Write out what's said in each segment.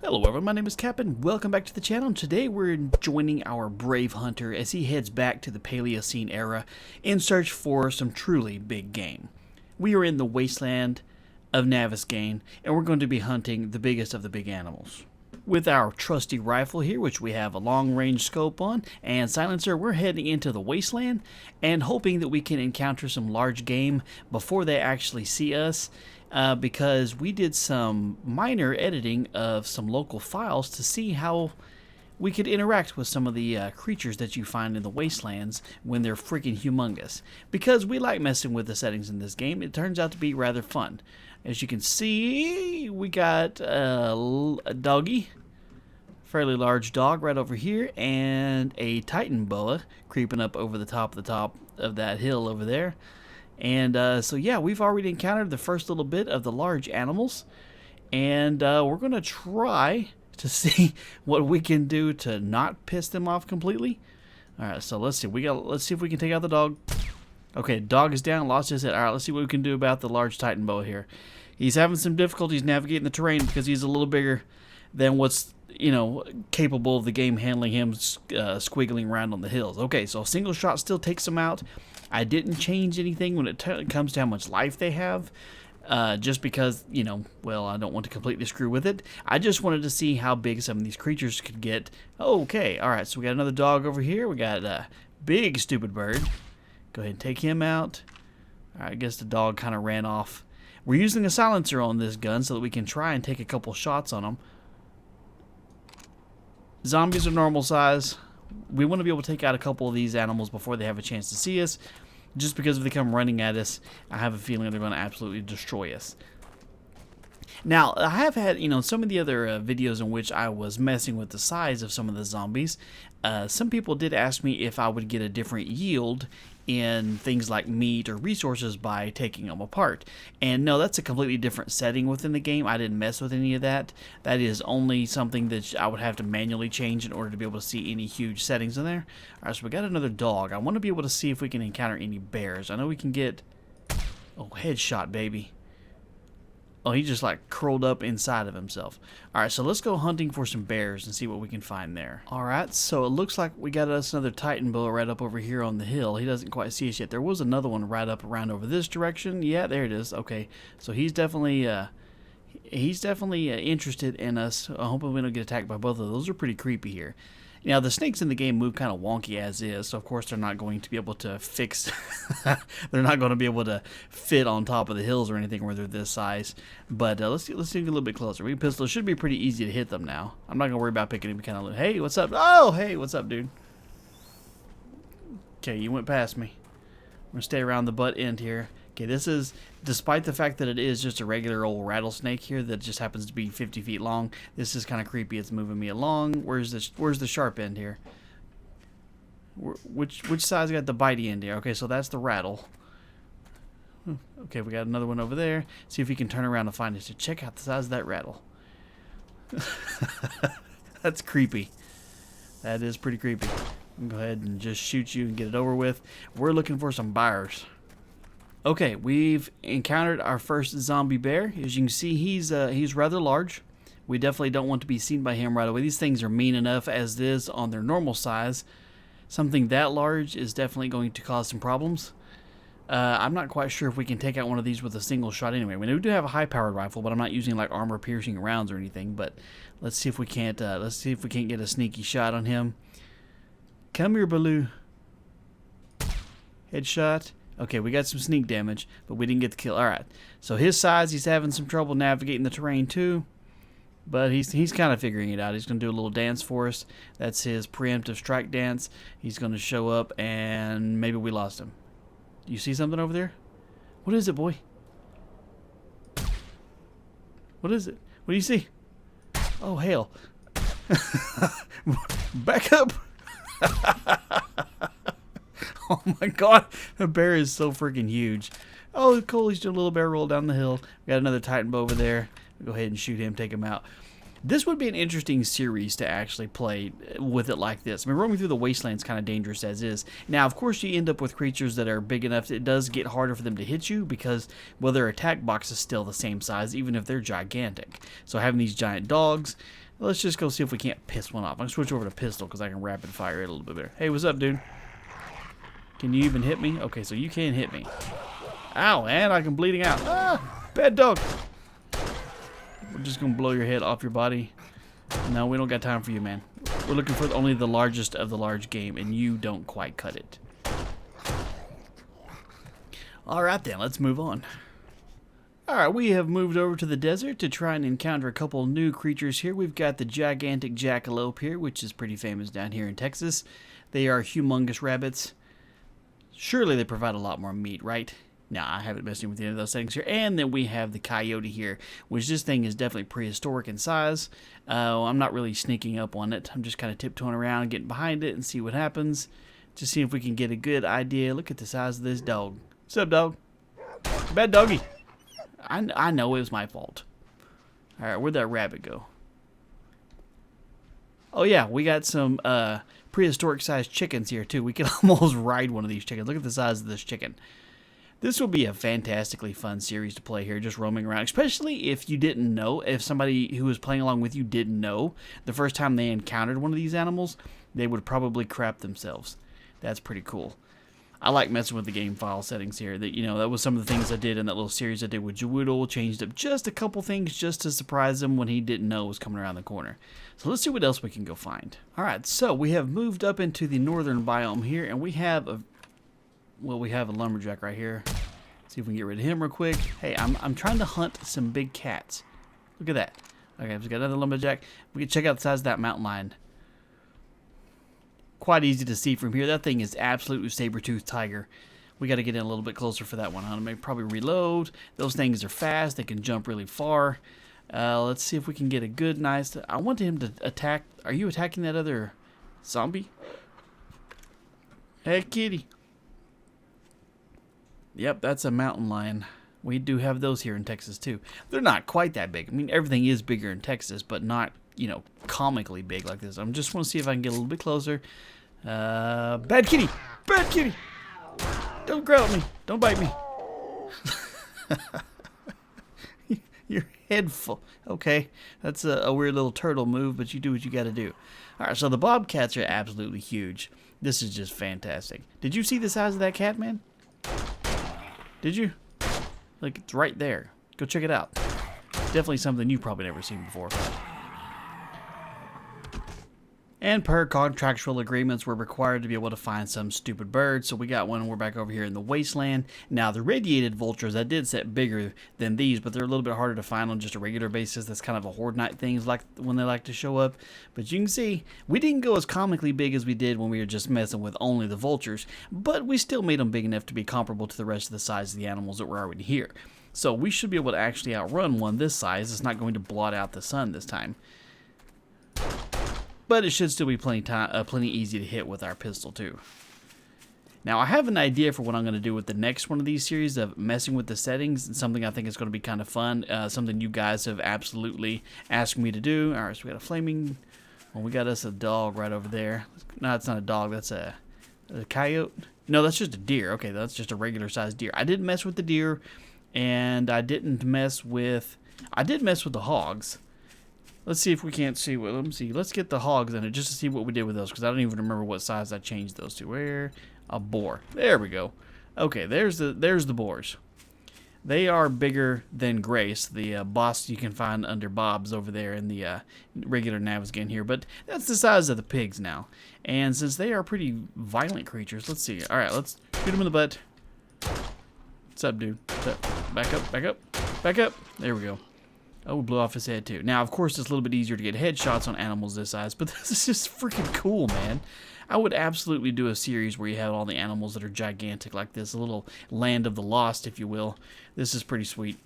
Hello everyone, my name is Capp and welcome back to the channel. Today we're joining our brave hunter as he heads back to the Paleocene era in search for some truly big game. We are in the Wasteland of Navezgane and we're going to be hunting the biggest of the big animals. With our trusty rifle here, which we have a long-range scope on, and silencer, we're heading into the Wasteland and hoping that we can encounter some large game before they actually see us. Because we did some minor editing of some local files to see how we could interact with some of the creatures that you find in the wastelands when they're freaking humongous. Because we like messing with the settings in this game, it turns out to be rather fun. As you can see, we got a doggy, fairly large dog right over here, and a titan boa creeping up over the top of that hill over there. And so yeah, we've already encountered the first little bit of the large animals, and we're gonna try to see what we can do to not piss them off completely. All right, so let's see. Let's see if we can take out the dog. Okay, dog is down, lost his head. All right, let's see what we can do about the large titan boa here. He's having some difficulties navigating the terrain because he's a little bigger than what's capable of the game handling him squiggling around on the hills. Okay, so a single shot still takes him out. I didn't change anything when it comes to how much life they have, just because, well, I don't want to completely screw with it. I just wanted to see how big some of these creatures could get. Okay, all right, so we got another dog over here. We got a big stupid bird. Go ahead and take him out. All right, I guess the dog kind of ran off. We're using a silencer on this gun so that we can try and take a couple shots on them. Zombies are normal size. We want to be able to take out a couple of these animals before they have a chance to see us. Just because if they come running at us, I have a feeling they're going to absolutely destroy us. Now, I have had, some of the other videos in which I was messing with the size of some of the zombies. Some people did ask me if I would get a different yield in things like meat or resources by taking them apart. And no, that's a completely different setting within the game. I didn't mess with any of that. That is only something that I would have to manually change in order to be able to see any huge settings in there. All right, so we got another dog. I want to be able to see if we can encounter any bears. I know we can get... Oh, headshot, baby. Oh, he just like curled up inside of himself. All right, so let's go hunting for some bears and see what we can find there. All right, so it looks like we got us another titan boa right up over here on the hill. He doesn't quite see us yet. There was another one right up around over this direction. Yeah, there it is. Okay, so he's definitely interested in us. I'm hoping we don't get attacked by both of those. Those are pretty creepy here. Now, the snakes in the game move kind of wonky as is, so of course they're not going to be able to fix... they're not going to be able to fit on top of the hills or anything where they're this size. But let's take a little bit closer. We pistol. It should be pretty easy to hit them now. I'm not going to worry about picking any kind of loot. Hey, what's up? Oh, hey, what's up, dude? Okay, you went past me. I'm going to stay around the butt end here. Okay, this is, despite the fact that it is just a regular old rattlesnake here that just happens to be 50 feet long, this is kind of creepy. It's moving me along. Where's the sharp end here? Which side's got the bitey end here? Okay, so that's the rattle. Okay, we got another one over there. See if we can turn around and find it. So check out the size of that rattle. That's creepy. That is pretty creepy. I'm gonna go ahead and just shoot you and get it over with. We're looking for some buyers. Okay, we've encountered our first zombie bear. As you can see, he's rather large. We definitely don't want to be seen by him right away. These things are mean enough as it is on their normal size. Something that large is definitely going to cause some problems. I'm not quite sure if we can take out one of these with a single shot anyway. We do have a high-powered rifle, but I'm not using like armor-piercing rounds or anything. But let's see if we can't. Let's see if we can't get a sneaky shot on him. Come here, Baloo. Headshot. Okay, we got some sneak damage, but we didn't get the kill. All right, so his size, he's having some trouble navigating the terrain too, but he's kind of figuring it out. He's going to do a little dance for us. That's his preemptive strike dance. He's going to show up, and maybe we lost him. Do you see something over there? What is it, boy? What is it? What do you see? Oh, hell. Back up. Oh my god, the bear is so freaking huge. Oh, cool, he's doing a little bear roll down the hill. We got another titan boa over there. Go ahead and shoot him, take him out. This would be an interesting series to actually play with it like this. I mean, roaming through the wasteland is kind of dangerous as is. Now, of course, you end up with creatures that are big enough. It does get harder for them to hit you because, well, their attack box is still the same size, even if they're gigantic. So having these giant dogs, Let's just go see if we can't piss one off. I'm going to switch over to pistol because I can rapid fire it a little bit better. Hey, what's up, dude? Can you even hit me? Okay, so you can hit me. Ow, and I can bleeding out. Ah, bad dog. We're just going to blow your head off your body. No, we don't got time for you, man. We're looking for only the largest of the large game, and you don't quite cut it. Alright then, let's move on. Alright, we have moved over to the desert to try and encounter a couple new creatures here. We've got the gigantic jackalope here, which is pretty famous down here in Texas. They are humongous rabbits. Surely they provide a lot more meat, right? Nah, I haven't messed with any of those things here. And then we have the coyote here, which this thing is definitely prehistoric in size. I'm not really sneaking up on it. I'm just kind of tiptoeing around, getting behind it and see what happens. Just see if we can get a good idea. Look at the size of this dog. What's up, dog? Bad doggy. I know it was my fault. Alright, where'd that rabbit go? Oh yeah, we got some prehistoric sized chickens here too. We can almost ride one of these chickens. Look at the size of this chicken. This will be a fantastically fun series to play here, just roaming around. Especially if you didn't know, if somebody who was playing along with you didn't know, the first time they encountered one of these animals, they would probably crap themselves. That's pretty cool. I like messing with the game file settings here. That was some of the things I did in that little series I did with Jawoodle. Changed up just a couple things just to surprise him when he didn't know it was coming around the corner. So let's see what else we can go find. Alright, so we have moved up into the northern biome here, and we have a lumberjack right here. See if we can get rid of him real quick. Hey, I'm trying to hunt some big cats. Look at that. Okay, we've got another lumberjack. We can check out the size of that mountain lion. Quite easy to see from here. That thing is absolutely saber-toothed tiger. We got to get in a little bit closer for that one. I'm going to probably reload. Those things are fast. They can jump really far. Let's see if we can get a good, nice... I want him to attack... Are you attacking that other zombie? Hey, kitty. Yep, that's a mountain lion. We do have those here in Texas, too. They're not quite that big. I mean, everything is bigger in Texas, but not... comically big like this. I just want to see if I can get a little bit closer. Bad kitty! Bad kitty! Don't growl at me. Don't bite me. Your head full. Okay, that's a weird little turtle move, but you do what you got to do. Alright, so the bobcats are absolutely huge. This is just fantastic. Did you see the size of that cat, man? Did you? Like, it's right there. Go check it out. Definitely something you've probably never seen before. And per contractual agreements, we're required to be able to find some stupid bird. So we got one, and we're back over here in the Wasteland. Now, the radiated vultures, I did set bigger than these, but they're a little bit harder to find on just a regular basis. That's kind of a horde night thing, like when they like to show up. But you can see, we didn't go as comically big as we did when we were just messing with only the vultures, but we still made them big enough to be comparable to the rest of the size of the animals that were already here. So we should be able to actually outrun one this size. It's not going to blot out the sun this time. But it should still be plenty easy to hit with our pistol, too. Now, I have an idea for what I'm going to do with the next one of these series of messing with the settings. It's something I think is going to be kind of fun. Something you guys have absolutely asked me to do. All right, so we got a flaming... Well, we got us a dog right over there. No, it's not a dog. That's a coyote. No, that's just a deer. Okay, that's just a regular-sized deer. I didn't mess with the deer, and I didn't mess with... I did mess with the hogs. Let's see if we can't see what. Let me see. Let's get the hogs in it just to see what we did with those, because I don't even remember what size I changed those to. Where? A boar. There we go. Okay, there's the boars. They are bigger than Grace, the boss you can find under Bob's over there in the regular Navezgane here. But that's the size of the pigs now. And since they are pretty violent creatures, let's see. All right, let's shoot them in the butt. What's up, dude? What's up? Back up, back up, back up. There we go. Oh, we blew off his head, too. Now, of course, it's a little bit easier to get headshots on animals this size, but this is just freaking cool, man. I would absolutely do a series where you have all the animals that are gigantic like this, a little land of the lost, if you will. This is pretty sweet.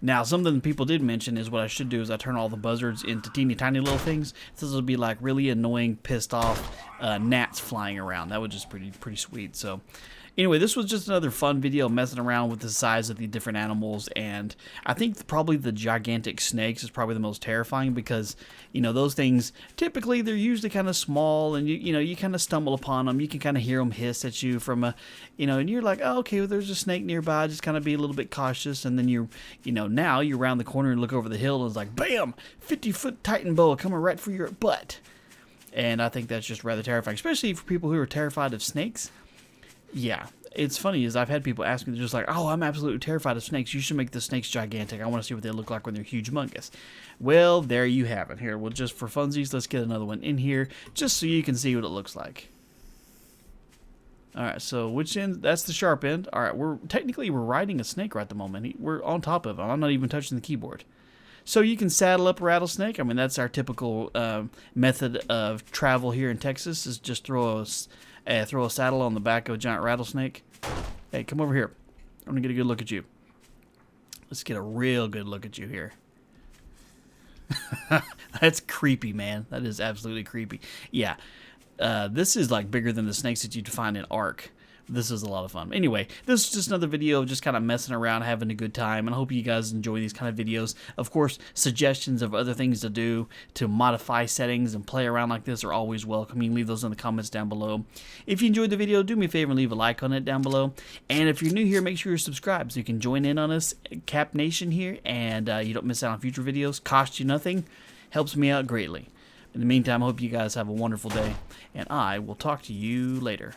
Now, something people did mention is what I should do is I turn all the buzzards into teeny tiny little things. So this will be like really annoying, pissed off gnats flying around. That would just pretty sweet. So Anyway, this was just another fun video messing around with the size of the different animals, and I think probably the gigantic snakes is probably the most terrifying because, you know, those things, typically they're usually kind of small, and you know, you kind of stumble upon them, you can kind of hear them hiss at you from a, you know, and you're like, oh, okay, well, there's a snake nearby, just kind of be a little bit cautious, and then you know, now you're around the corner and look over the hill, and it's like, bam, 50-foot Titan boa coming right for your butt. And I think that's just rather terrifying, especially for people who are terrified of snakes. Yeah, it's funny is I've had people ask me, they're just like, oh, I'm absolutely terrified of snakes. You should make the snakes gigantic. I want to see what they look like when they're humongous. Well, there you have it. Here, well, just for funsies, let's get another one in here just so you can see what it looks like. All right, so which end? That's the sharp end. All right, we're riding a snake right at the moment. We're on top of him. I'm not even touching the keyboard. So you can saddle up a rattlesnake. I mean, that's our typical method of travel here in Texas, is just throw a saddle on the back of a giant rattlesnake. Hey, come over here. I'm going to get a good look at you. Let's get a real good look at you here. That's creepy, man. That is absolutely creepy. Yeah, this is like bigger than the snakes that you'd find in Ark. This is a lot of fun. Anyway, this is just another video of just kind of messing around, having a good time, and I hope you guys enjoy these kind of videos. Of course, suggestions of other things to do to modify settings and play around like this are always welcome. You can leave those in the comments down below. If you enjoyed the video, do me a favor and leave a like on it down below. And if you're new here, make sure you're subscribed so you can join in on us, Capp Nation here, and you don't miss out on future videos. Cost you nothing, helps me out greatly. In the meantime, I hope you guys have a wonderful day, and I will talk to you later.